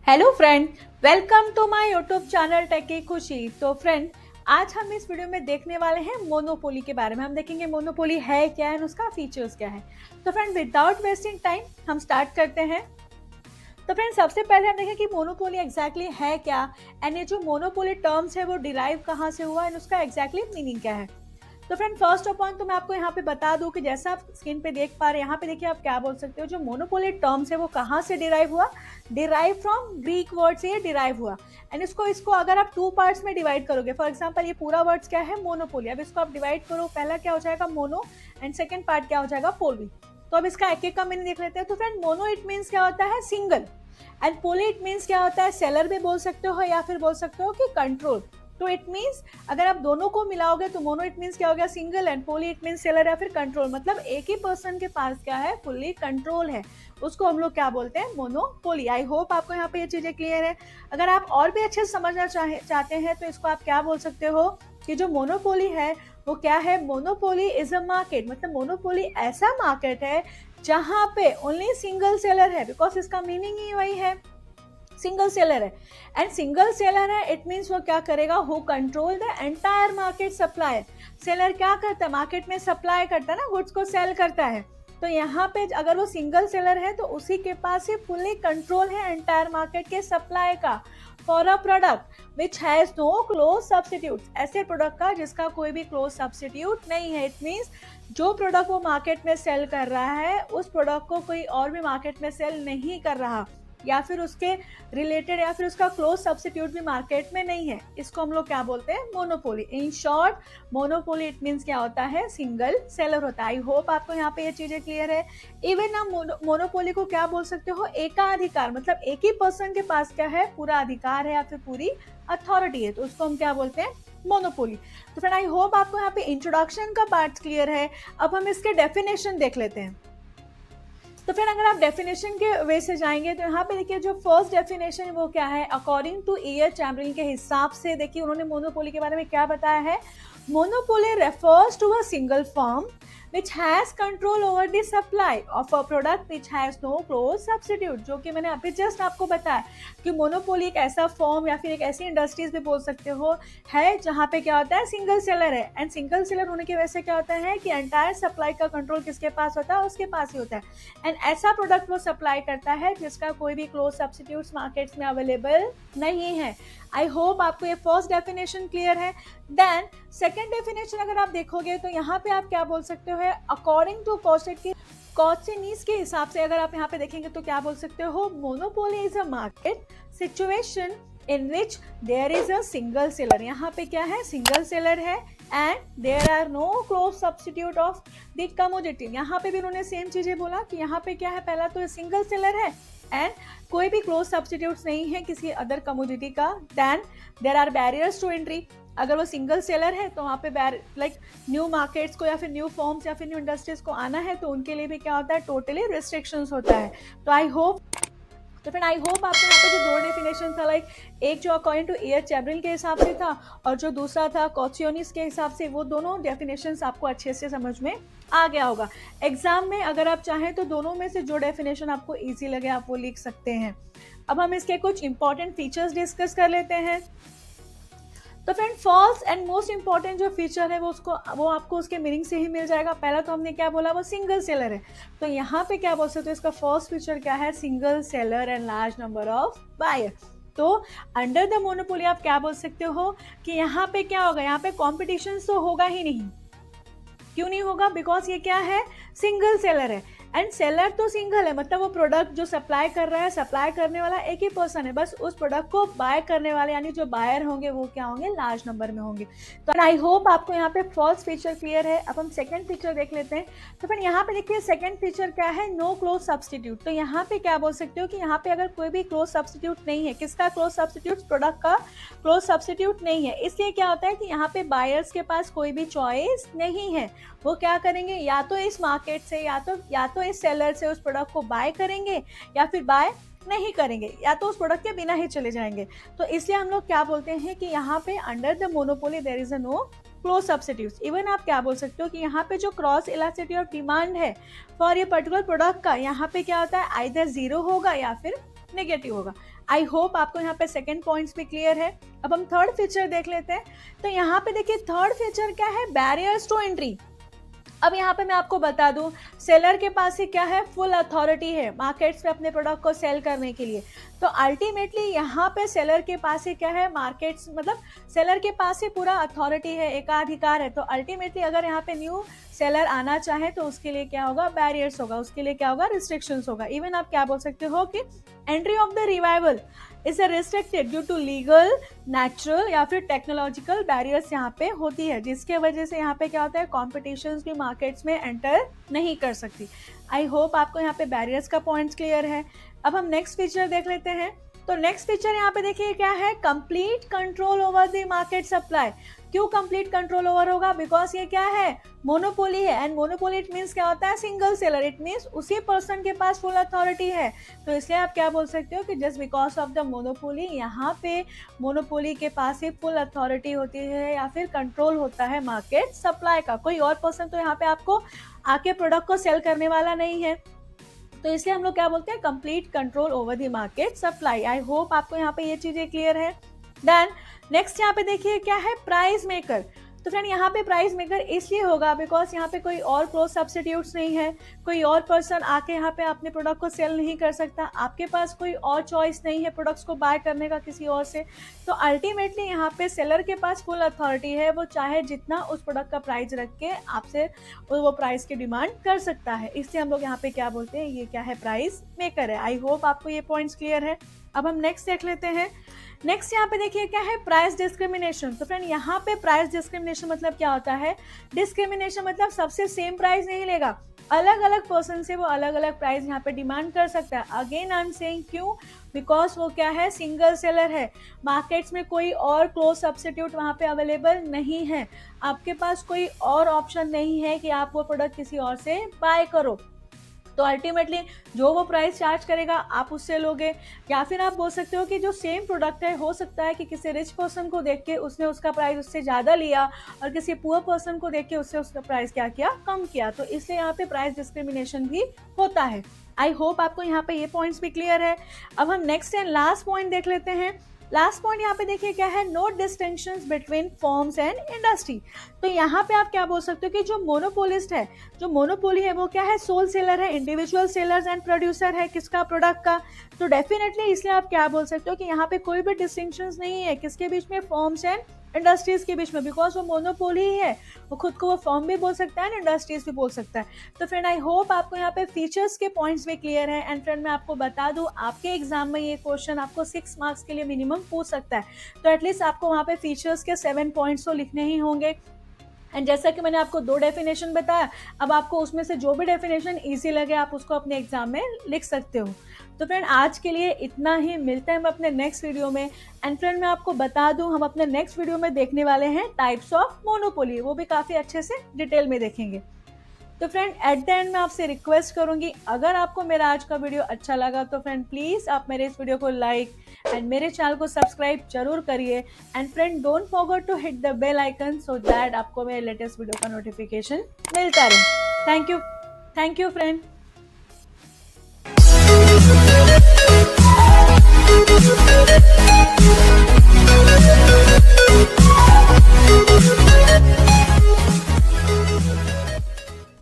Hello friend, welcome to my YouTube channel techy Khushi. तो friend, आज हम इस वीडियो में देखने वाले हैं मोनोपोली के बारे में। हम देखेंगे मोनोपोली है क्या है, उसका फीचर्स क्या है। तो फ्रेंड, विदाउट वेस्टिंग टाइम हम स्टार्ट करते हैं। तो फ्रेंड, सबसे पहले हम देखें कि मोनोपोली एग्जैक्टली है क्या, एंड ये जो मोनोपोली टर्म्स है वो डिराइव कहाँ से हुआ, एंड उसका एग्जैक्टली मीनिंग क्या है। तो फ्रेंड, फर्स्ट ऑफ ऑल तो मैं आपको यहाँ पे बता दूं कि जैसा आप स्क्रीन पे देख पा रहे हैं, यहाँ पे देखिए आप क्या बोल सकते हो, जो मोनोपोली टर्म्स है वो कहाँ से डिराइव हुआ। डिराइव फ्रॉम ग्रीक वर्ड से ये डिराइव हुआ। एंड इसको अगर आप टू पार्ट्स में डिवाइड करोगे, फॉर एग्जांपल ये पूरा वर्ड्स क्या है, मोनोपोली। अब इसको आप डिवाइड करो, पहला क्या हो जाएगा मोनो, एंड सेकेंड पार्ट क्या हो जाएगा पोली। तो अब इसका एक एक का मीनिंग देख लेते हैं। तो फ्रेंड, मोनो इट मीन्स क्या होता है, single, and poly it means क्या होता है, सेलर भी बोल सकते हो या फिर बोल सकते हो कि कंट्रोल। तो इट मीन्स अगर आप दोनों को मिलाओगे तो मोनो इट मीन्स क्या हो गया, single, and poly it means seller या फिर कंट्रोल। मतलब एक ही पर्सन के पास क्या है, फुल्ली कंट्रोल है, उसको हम लोग क्या बोलते हैं, मोनोपोली। आई होप आपको यहाँ पे ये चीजें क्लियर है। अगर आप और भी अच्छे से समझना चाहते हैं तो इसको आप क्या बोल सकते हो कि जो मोनोपोली है वो क्या है, मोनोपोली इज अ मार्केट। मतलब मोनोपोली ऐसा मार्केट है जहां पे ओनली सिंगल सेलर है, बिकॉज इसका मीनिंग ही वही है, सिंगल सेलर है। एंड सिंगल सेलर है इट मीन्स वो क्या करेगा, who control the entire market supply. Seller क्या करता है, मार्केट में सप्लाई करता है ना, गुड्स को सेल करता है। तो यहाँ पे अगर वो सिंगल सेलर है तो उसी के पास ही फुल्ली कंट्रोल है एंटायर मार्केट के सप्लाई का, for a product which has no close substitute. ऐसे प्रोडक्ट का जिसका कोई भी क्लोज सब्स्टिट्यूट नहीं है। इट मीन्स जो प्रोडक्ट वो मार्केट में सेल कर रहा है उस प्रोडक्ट को कोई और भी मार्केट में सेल नहीं कर रहा, या फिर उसके रिलेटेड या फिर उसका क्लोज सब्स्टिट्यूट भी मार्केट में नहीं है। इसको हम लोग क्या बोलते हैं, monopoly. In short, monopoly it means क्या होता है, सिंगल सेलर होता है। आई होप आपको यहाँ पे ये चीजें क्लियर है। इवन आप मोनोपोली को क्या बोल सकते हो, एकाधिकार। मतलब एक ही पर्सन के पास क्या है, पूरा अधिकार है या फिर पूरी अथॉरिटी है, तो उसको हम क्या बोलते हैं, मोनोपोली। तो फ्रेंड, आई होप आपको यहाँ पे इंट्रोडक्शन का पार्ट क्लियर है। अब हम इसके डेफिनेशन देख लेते हैं। तो फिर अगर आप डेफिनेशन के वे से जाएंगे तो यहाँ पे देखिए जो फर्स्ट डेफिनेशन है वो क्या है, अकॉर्डिंग टू ईयर चैम्बरलिन के हिसाब से देखिए उन्होंने मोनोपोली के बारे में क्या बताया है। Monopoly refers to a single firm which has control over the supply of a product which has no close substitute। जो कि मैंने अभी जस्ट आपको बताया कि मोनोपोली एक ऐसा फॉर्म या फिर एक ऐसी इंडस्ट्रीज भी बोल सकते हो है जहाँ पे क्या होता है, सिंगल सेलर है। एंड सिंगल सेलर होने की वजह से क्या होता है कि एंटायर सप्लाई का कंट्रोल किसके पास होता है, उसके पास ही होता है। एंड ऐसा प्रोडक्ट वो सप्लाई करता है जिसका कोई भी क्लोज सब्स्टिट्यूट्स मार्केट्स में अवेलेबल नहीं है। आई होप आपको ये फर्स्ट डेफिनेशन क्लियर है। देन सेकेंड डेफिनेशन अगर आप देखोगे तो यहाँ पे आप क्या बोल सकते हो, अकॉर्डिंग टू कॉस्टिनीज के हिसाब से अगर आप यहाँ पे देखेंगे तो क्या बोल सकते हो, monopoly is a market situation in which there is a single seller. यहाँ पे क्या है, सिंगल सेलर है and there are no close substitute of the commodity. यहाँ पे भी उन्होंने सेम चीजें बोला कि यहाँ पे क्या है, पहला तो सिंगल सेलर है एंड कोई भी क्लोज सब्स्टिट्यूट्स नहीं है किसी अदर कमोडिटी का। Then there are barriers to entry. अगर वो सिंगल सेलर है तो वहाँ पे लाइक न्यू मार्केट्स को या फिर न्यू फॉर्म्स या फिर न्यू इंडस्ट्रीज को आना है तो उनके लिए भी क्या होता है, टोटली रिस्ट्रिक्शंस होता है। तो आई होप आपको यहाँ पे जो दो डेफिनेशन था, लाइक एक जो अकॉर्डिंग टू ईयर चैम्बरलिन के हिसाब से था और जो दूसरा था कॉस्टियोनिस के हिसाब से, वो दोनों डेफिनेशंस आपको अच्छे से समझ में आ गया होगा। एग्जाम में अगर आप चाहें तो दोनों में से जो डेफिनेशन आपको इजी लगे आप वो लिख सकते हैं। अब हम इसके कुछ इंपॉर्टेंट फीचर्स डिस्कस कर लेते हैं। तो friend, first and most important जो फीचर है वो आपको उसके मीनिंग से ही मिल जाएगा। पहला तो हमने क्या बोला, वो सिंगल सेलर है। तो यहाँ पे क्या बोल सकते हो, इसका फर्स्ट फीचर क्या है, single seller and large number of buyer. तो अंडर द मोनोपोली आप क्या बोल सकते हो कि यहाँ पे क्या होगा, यहाँ पे कॉम्पिटिशन तो होगा ही नहीं। क्यों नहीं होगा, बिकॉज ये क्या है, सिंगल सेलर है। एंड सेलर तो सिंगल है, मतलब वो प्रोडक्ट जो सप्लाई कर रहा है, सप्लाई करने वाला एक ही पर्सन है, बस उस प्रोडक्ट को बाय करने वाले यानी जो बायर होंगे वो क्या होंगे, लार्ज नंबर में होंगे। तो आई होप आपको यहाँ पे फर्स्ट फीचर क्लियर है। अब हम सेकंड फीचर देख लेते हैं। तो फिर यहाँ पे देखिए सेकंड फीचर क्या है, नो क्लोज सब्स्टिट्यूट। तो यहाँ पे क्या बोल सकते हो कि यहाँ पे अगर कोई भी क्लोज सब्स्टिट्यूट नहीं है, किसका क्लोज सब्स्टिट्यूट, प्रोडक्ट का क्लोज सब्स्टिट्यूट नहीं है। इसलिए क्या होता है कि यहाँ पे बायर्स के पास कोई भी चॉइस नहीं है। वो क्या करेंगे, या तो इस मार्केट से या तो इस सेलर से उस प्रोडक्ट को बाय करेंगे या फिर बाय नहीं करेंगे, या तो उस प्रोडक्ट के बिना ही चले जाएंगे। तो इसलिए हम लोग क्या बोलते हैं कि यहाँ पे under the monopoly there is a no close substitutes. Even आप क्या बोल सकते हो कि यहाँ पे जो क्रॉस इलास्टिसिटी ऑफ डिमांड है फॉर ये पर्टिकुलर प्रोडक्ट का, यहाँ पे क्या होता है, आइदर जीरो होगा या फिर नेगेटिव होगा। आई होप आपको यहाँ पे सेकंड पॉइंट्स भी क्लियर है। अब हम थर्ड फीचर देख लेते हैं। तो यहाँ पे देखिए थर्ड फीचर क्या है, बैरियर्स टू एंट्री। अब यहाँ पे मैं आपको बता दूं, सेलर के पास ही क्या है, फुल अथॉरिटी है मार्केट्स में अपने प्रोडक्ट को सेल करने के लिए। तो अल्टीमेटली यहाँ पे सेलर के पास ही क्या है, मार्केट्स मतलब सेलर के पास ही पूरा अथॉरिटी है, एकाधिकार है। तो अल्टीमेटली अगर यहाँ पे न्यू सेलर आना चाहे तो उसके लिए क्या होगा, बैरियर्स होगा, उसके लिए क्या होगा, रिस्ट्रिक्शंस होगा। इवन आप क्या बोल सकते हो कि entry of the revival is restricted due to legal, natural या फिर टेक्नोलॉजिकल बैरियर्स यहाँ पे होती है, जिसके वजह से यहाँ पे क्या होता है, कॉम्पिटिशन्स भी मार्केट्स में एंटर नहीं कर सकती। आई होप आपको यहाँ पे बैरियर्स का पॉइंट्स क्लियर है। अब हम नेक्स्ट फीचर देख लेते हैं। तो नेक्स्ट फीचर यहाँ पे देखिए क्या है, complete control over the market supply. क्यों कंप्लीट कंट्रोल ओवर होगा, बिकॉज ये क्या है, मोनोपोली है। एंड मोनोपोली इट मीन्स क्या होता है, सिंगल सेलर, इट मीन्स उसी पर्सन के पास फुल अथॉरिटी है। तो इसलिए आप क्या बोल सकते हो कि just because of the monopoly, यहाँ पे मोनोपोली के पास ही फुल अथॉरिटी होती है या फिर कंट्रोल होता है मार्केट सप्लाई का। कोई और पर्सन तो यहाँ पे आपको आके प्रोडक्ट को सेल करने वाला नहीं है। तो इसलिए हम लोग क्या बोलते हैं, complete control over the market supply. I hope आपको यहाँ पे ये चीजें क्लियर है। देन नेक्स्ट यहाँ पे देखिए क्या है, प्राइस मेकर। तो फ्रेंड यहाँ पे प्राइस मेकर इसलिए होगा बिकॉज यहाँ पे कोई और क्लोज सब्स्टिट्यूट्स नहीं है, कोई और पर्सन आके यहाँ पे अपने प्रोडक्ट को सेल नहीं कर सकता, आपके पास कोई और चॉइस नहीं है प्रोडक्ट्स को बाय करने का किसी और से। तो अल्टीमेटली यहाँ पे सेलर के पास फुल अथॉरिटी है, वो चाहे जितना उस प्रोडक्ट का प्राइस रख के आपसे वो प्राइस की डिमांड कर सकता है। इसलिए हम लोग यहाँ पे क्या बोलते हैं, ये क्या है, प्राइस मेकर है। आई होप आपको ये पॉइंट्स क्लियर है। अब हम नेक्स्ट देख लेते हैं। नेक्स्ट यहाँ पे देखिए क्या है, प्राइस डिस्क्रिमिनेशन। तो फ्रेंड यहाँ पे प्राइस डिस्क्रिमिनेशन मतलब क्या होता है, डिस्क्रिमिनेशन मतलब सबसे सेम प्राइस नहीं लेगा, अलग अलग पर्सन से वो अलग अलग प्राइस यहाँ पे डिमांड कर सकता है। अगेन आई एम सेइंग क्यों, बिकॉज वो क्या है, सिंगल सेलर है, मार्केट्स में कोई और क्लोज सब्स्टिट्यूट वहाँ पे अवेलेबल नहीं है, आपके पास कोई और ऑप्शन नहीं है कि आप वो प्रोडक्ट किसी और से बाय करो। तो अल्टीमेटली जो वो प्राइस चार्ज करेगा आप उससे लोगे। या फिर आप बोल सकते हो कि जो सेम प्रोडक्ट है, हो सकता है कि किसी रिच पर्सन को देख के उसने उसका प्राइस उससे ज़्यादा लिया और किसी पुअर पर्सन को देख के उससे उसका प्राइस क्या किया, कम किया। तो इसलिए यहाँ पे प्राइस डिस्क्रिमिनेशन भी होता है। आई होप आपको यहाँ पे ये पॉइंट्स भी क्लियर है। अब हम नेक्स्ट एंड लास्ट पॉइंट देख लेते हैं। लास्ट पॉइंट यहाँ पे देखिए क्या है, no distinctions between firms and industry. तो यहाँ पे आप क्या बोल सकते हो कि जो मोनोपोलिस्ट है, जो मोनोपोली है वो क्या है, सोल सेलर है, इंडिविजुअल सेलर्स एंड प्रोड्यूसर है किसका, प्रोडक्ट का। तो डेफिनेटली इसलिए आप क्या बोल सकते हो कि यहाँ पे कोई भी डिस्टिंक्शंस नहीं है किसके बीच में, फर्म्स एंड इंडस्ट्रीज के बीच में, बिकॉज वो मोनोपोली ही है, वो खुद को वो फर्म भी बोल सकता है, इंडस्ट्रीज भी बोल सकता है। तो फ्रेंड आई होप आपको यहाँ पे फीचर्स के पॉइंट्स भी क्लियर है। एंड फ्रेंड मैं आपको बता दूं, आपके एग्जाम में ये क्वेश्चन आपको 6 मार्क्स के लिए मिनिमम पूछ सकता है। तो एटलीस्ट आपको वहाँ पे फीचर्स के 7 पॉइंट्स तो लिखने ही होंगे। एंड जैसा कि मैंने आपको 2 डेफिनेशन बताया, अब आपको उसमें से जो भी डेफिनेशन ईजी लगे आप उसको अपने एग्जाम में लिख सकते हो। तो फ्रेंड आज के लिए इतना ही, मिलते हैं हम अपने नेक्स्ट वीडियो में। एंड फ्रेंड मैं आपको बता दूं, हम अपने नेक्स्ट वीडियो में देखने वाले हैं टाइप्स ऑफ मोनोपोली, वो भी काफ़ी अच्छे से डिटेल में देखेंगे। तो फ्रेंड एट द एंड मैं आपसे रिक्वेस्ट करूंगी, अगर आपको मेरा आज का वीडियो अच्छा लगा तो फ्रेंड प्लीज़ आप मेरे इस वीडियो को लाइक एंड मेरे चैनल को सब्सक्राइब जरूर करिए। And friend don't forget to hit the bell icon so that आपको मेरे लेटेस्ट वीडियो का नोटिफिकेशन मिलता रहे। Thank you friend. We'll be right back.